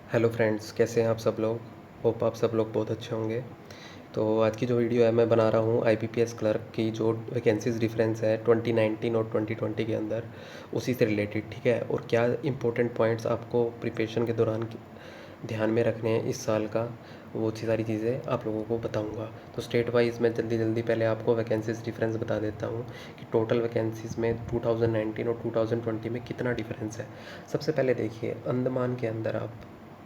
Hello friends, कैसे हैं आप सब लोग। होप आप सब लोग बहुत अच्छे होंगे। तो आज की जो वीडियो है मैं बना रहा हूँ आईपीपीएस क्लर्क की जो वैकेंसीज डिफरेंस है 2019 और 2020 के अंदर, उसी से रिलेटेड। ठीक है, और क्या इंपॉर्टेंट पॉइंट्स आपको प्रिपरेशन के दौरान ध्यान में रखने हैं इस साल का, वो अच्छी सारी चीज़ें आप लोगों को बताऊंगा। तो स्टेट वाइज मैं जल्दी जल्दी पहले आपको वैकेंसीज डिफरेंस बता देता हूँ कि टोटल वैकेंसीज में 2019 और 2020 में कितना डिफरेंस है। सबसे पहले देखिए अंडमान के अंदर आप,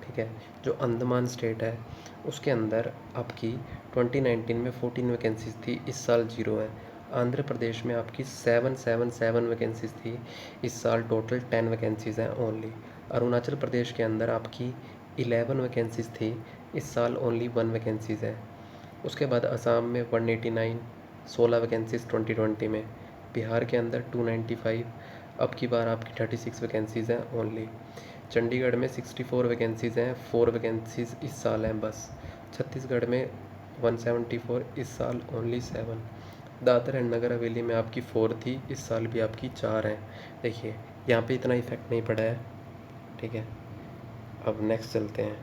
ठीक है, जो अंडमान स्टेट है उसके अंदर आपकी 2019 में 14 वैकेंसीज थी, इस साल 0 है। आंध्र प्रदेश में आपकी 777 वैकेंसीज थी, इस साल टोटल 10 वैकेंसीज़ हैं ओनली। अरुणाचल प्रदेश के अंदर आपकी 11 वैकेंसीज थी, इस साल ओनली 1 वैकेंसीज़ है। उसके बाद असम में 189, 16 वैकेंसीज 2020 में। बिहार के अंदर 295, अब की बार आपकी 36 वैकेंसीज़ हैं ओनली। चंडीगढ़ में 64 वैकेंसीज़ हैं, 4 वैकेंसीज़ इस साल हैं बस। छत्तीसगढ़ में 174, इस साल ओनली 7। दादर एंड नगर हवेली में आपकी 4 थी, इस साल भी आपकी 4 हैं। देखिए यहाँ पे इतना इफेक्ट नहीं पड़ा है। ठीक है, अब नेक्स्ट चलते हैं।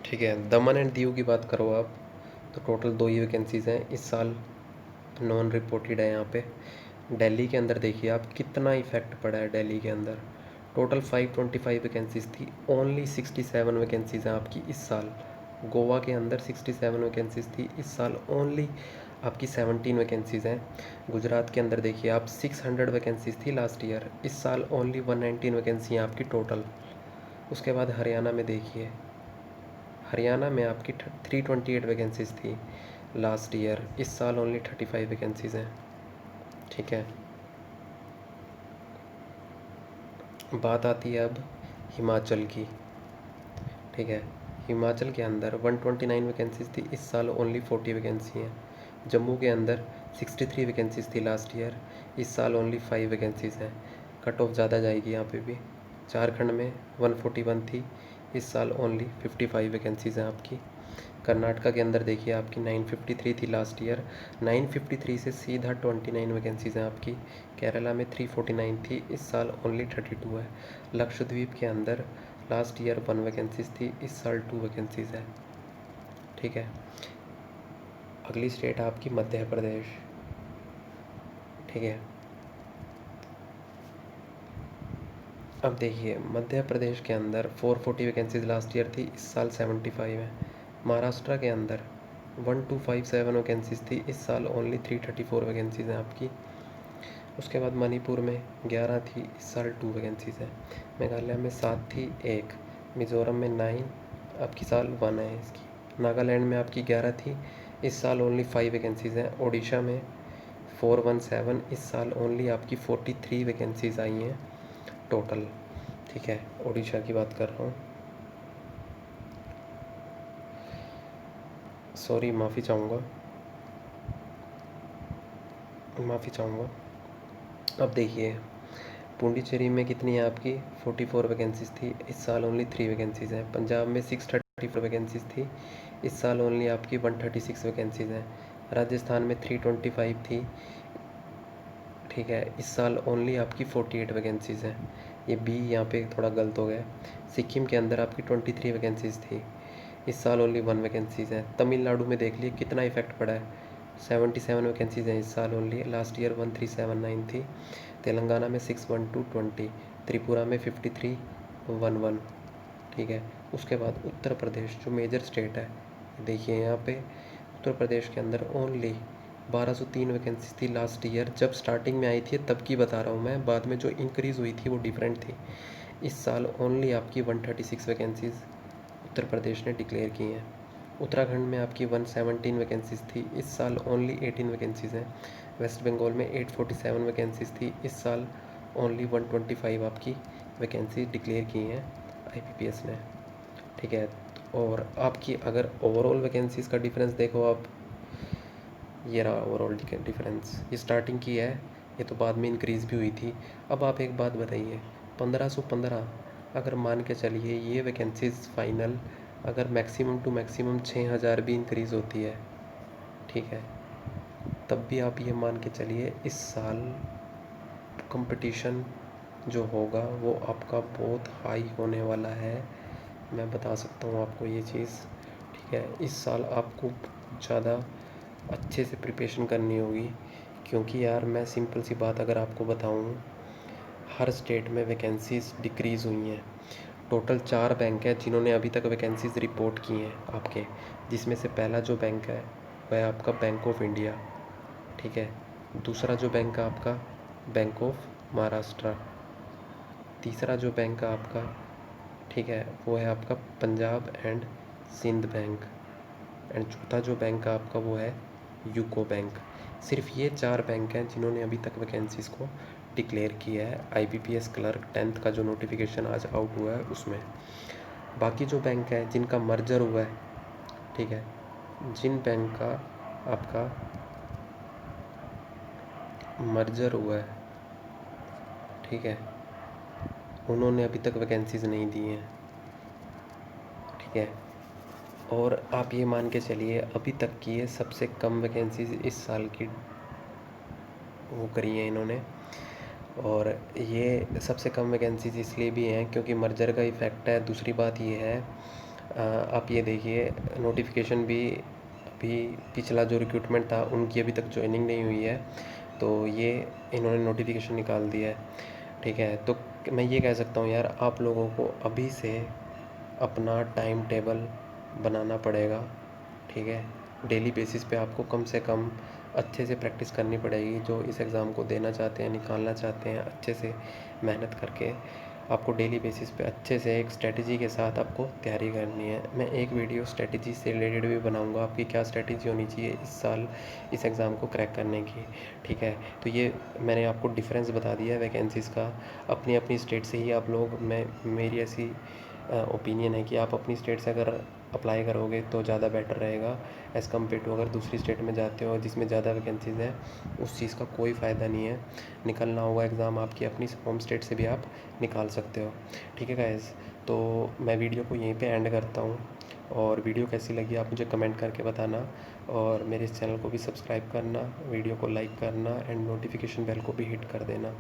ठीक है, दमन एंड दीव की बात करो आप, तो टोटल 2 ही वैकेंसीज़ हैं इस साल, नॉन रिपोर्टेड है यहाँ पे। दिल्ली के अंदर देखिए आप कितना इफेक्ट पड़ा है। दिल्ली के अंदर टोटल 525 वैकेंसीज थी, ओनली 67 वैकेंसीज हैं आपकी इस साल। गोवा के अंदर 67 वैकेंसीज थी, इस साल ओनली आपकी 17 वैकेंसीज हैं। गुजरात के अंदर देखिए आप 600 वैकेंसीज थी लास्ट ईयर, इस साल ओनली 119 वैकेंसी हैं आपकी टोटल। उसके बाद हरियाणा में देखिए, हरियाणा में आपकी 328 वैकेंसीज थी लास्ट ईयर, इस साल ओनली 35 वैकेंसीज़ हैं। ठीक है, बात आती है अब हिमाचल की। ठीक है, हिमाचल के अंदर 129 वैकेंसीज थी, इस साल ओनली 40 वैकेंसी हैं। जम्मू के अंदर 63 वैकेंसीज थी लास्ट ईयर, इस साल ओनली 5 वैकेंसीज़ हैं। कट ऑफ ज़्यादा जाएगी यहाँ पे भी। झारखंड में 141 थी, इस साल ओनली 55 वैकेंसीज़ हैं आपकी। कर्नाटका के अंदर देखिए आपकी 953 थी लास्ट ईयर, 953 से सीधा 29 वैकेंसीज़ हैं आपकी। केरला में 349 थी, इस साल ओनली 32 है। लक्षद्वीप के अंदर लास्ट ईयर 1 वैकेंसीज थी, इस साल 2 वैकेंसीज़ है। ठीक है, अगली स्टेट है आपकी मध्य प्रदेश। ठीक है, अब देखिए मध्य प्रदेश के अंदर 440 वैकेंसीज लास्ट ईयर थी, इस साल 75 है। महाराष्ट्र के अंदर 1257 वैकेंसीज थी, इस साल ओनली 334 वैकेंसीज़ हैं आपकी। उसके बाद मणिपुर में 11 थी, इस साल 2 वैकेंसीज़ हैं। मेघालय में 7 थी, 1। मिज़ोरम में 9, आपकी साल 1 है इसकी। नागालैंड में आपकी 11 थी, इस साल ओनली 5 वैकेंसीज़ हैं। ओडिशा में 417, इस साल ओनली आपकी 43 वैकेंसीज़ आई हैं टोटल। ठीक है, ओडिशा की बात कर रहा हूँ, सॉरी, माफ़ी चाहूँगा। अब देखिए पुडुचेरी में कितनी है आपकी 44 वैकेंसीज थी, इस साल ओनली 3 वैकेंसीज़ हैं। पंजाब में 634 वैकेंसीज थी, इस साल ओनली आपकी 136 वैकेंसीज़ हैं। राजस्थान में 325 थी, ठीक है, इस साल ओनली आपकी 48 वैकेंसीज़ हैं। ये बी यहाँ पे थोड़ा गलत हो गया। सिक्किम के अंदर आपकी 23 वैकेंसीज़ थी, इस साल ओनली 1 वैकेंसीज़ हैं। तमिलनाडु में देख लिए कितना इफेक्ट पड़ा है, 77 वैकेंसीज़ हैं इस साल ओनली, लास्ट ईयर 1379 थी। तेलंगाना में 61220, त्रिपुरा में 5311। ठीक है, उसके बाद उत्तर प्रदेश जो मेजर स्टेट है, देखिए यहाँ पे उत्तर प्रदेश के अंदर ओनली 1203 वैकेंसी थी लास्ट ईयर, जब स्टार्टिंग में आई थी तब की बता रहा हूँ मैं, बाद में जो इंक्रीज़ हुई थी वो डिफरेंट थी। इस साल ओनली आपकी 136 वैकेंसीज़ उत्तर प्रदेश ने डिक्लेयर की हैं। उत्तराखंड में आपकी 117 वैकेंसीज़ थी, इस साल ओनली 18 वैकेंसीज़ हैं। वेस्ट बंगाल में 847 वैकेंसीज़ थी, इस साल ओनली 125 आपकी वैकेंसी डिक्लेयर की हैं आईपीपीएस ने। ठीक है, और आपकी अगर ओवरऑल वैकेंसीज़ का डिफरेंस देखो आप, ये रहा ओवरऑल डिफरेंस। ये स्टार्टिंग की है, ये तो बाद में इंक्रीज़ भी हुई थी। अब आप एक बात बताइए, 1515 अगर मान के चलिए ये वैकेंसीज़ फाइनल, अगर मैक्सिमम टू मैक्सिमम 6000 भी इंक्रीज़ होती है, ठीक है, तब भी आप ये मान के चलिए इस साल कंपटीशन जो होगा वो आपका बहुत हाई होने वाला है, मैं बता सकता हूँ आपको ये चीज़। ठीक है, इस साल आपको ज़्यादा अच्छे से प्रिपरेशन करनी होगी, क्योंकि यार मैं सिंपल सी बात अगर आपको बताऊँ, हर स्टेट में वैकेंसीज़ डिक्रीज़ हुई हैं। टोटल 4 बैंक हैं जिन्होंने अभी तक वैकेंसीज़ रिपोर्ट की हैं आपके, जिसमें से पहला जो बैंक है वह है आपका बैंक ऑफ इंडिया। ठीक है, दूसरा जो बैंक है आपका बैंक ऑफ महाराष्ट्र, तीसरा जो बैंक है आपका, ठीक है, वो है आपका Punjab and Sind bank, and चौथा जो बैंक है आपका वो है यूको बैंक। सिर्फ ये 4 बैंक हैं जिन्होंने अभी तक वैकेंसीज़ को डिक्लेयर किया है। आईबीपीएस क्लर्क 10th का जो नोटिफिकेशन आज आउट हुआ है उसमें। बाकी जो बैंक है जिनका मर्जर हुआ है, ठीक है, जिन बैंक का आपका मर्जर हुआ है, ठीक है, उन्होंने अभी तक वैकेंसीज़ नहीं दी हैं। ठीक है, और आप ये मान के चलिए अभी तक की ये सबसे कम वैकेंसीज़ इस साल की वो करी हैं इन्होंने। और ये सबसे कम वैकेंसीज इसलिए भी हैं क्योंकि मर्जर का इफ़ेक्ट है। दूसरी बात ये है, आप ये देखिए नोटिफिकेशन भी अभी पिछला जो रिक्रूटमेंट था उनकी अभी तक ज्वाइनिंग नहीं हुई है, तो ये इन्होंने नोटिफिकेशन निकाल दिया है। ठीक है, तो मैं ये कह सकता हूँ यार आप लोगों को अभी से अपना टाइम टेबल बनाना पड़ेगा। ठीक है, डेली बेसिस पे आपको कम से कम अच्छे से प्रैक्टिस करनी पड़ेगी। जो इस एग्ज़ाम को देना चाहते हैं, निकालना चाहते हैं, अच्छे से मेहनत करके आपको डेली बेसिस पे अच्छे से एक स्ट्रेटजी के साथ आपको तैयारी करनी है। मैं एक वीडियो स्ट्रेटजी से रिलेटेड भी बनाऊंगा, आपकी क्या स्ट्रेटजी होनी चाहिए इस साल इस एग्ज़ाम को क्रैक करने की। ठीक है, तो ये मैंने आपको डिफरेंस बता दिया है वैकेंसीज़ का। अपनी अपनी स्टेट से ही आप लोग, मैं मेरी ऐसी ओपिनियन है कि आप अपनी स्टेट से अगर अप्लाई करोगे तो ज़्यादा बेटर रहेगा एज़ कम्पेयर टू अगर दूसरी स्टेट में जाते हो जिसमें ज़्यादा वैकेंसीज़ हैं, उस चीज़ का कोई फ़ायदा नहीं है। निकलना होगा एग्ज़ाम आपकी अपनी होम स्टेट से भी आप निकाल सकते हो। ठीक है गाइज़, तो मैं वीडियो को यहीं पे एंड करता हूँ, और वीडियो कैसी लगी आप मुझे कमेंट करके बताना, और मेरे इस चैनल को भी सब्सक्राइब करना, वीडियो को लाइक करना एंड नोटिफिकेशन बेल को भी हिट कर देना।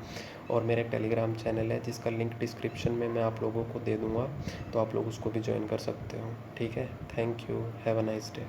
और मेरा एक टेलीग्राम चैनल है जिसका लिंक डिस्क्रिप्शन में मैं आप लोगों को दे दूँगा, तो आप लोग उसको भी ज्वाइन कर सकते हो। ठीक है, thank you, have a nice day.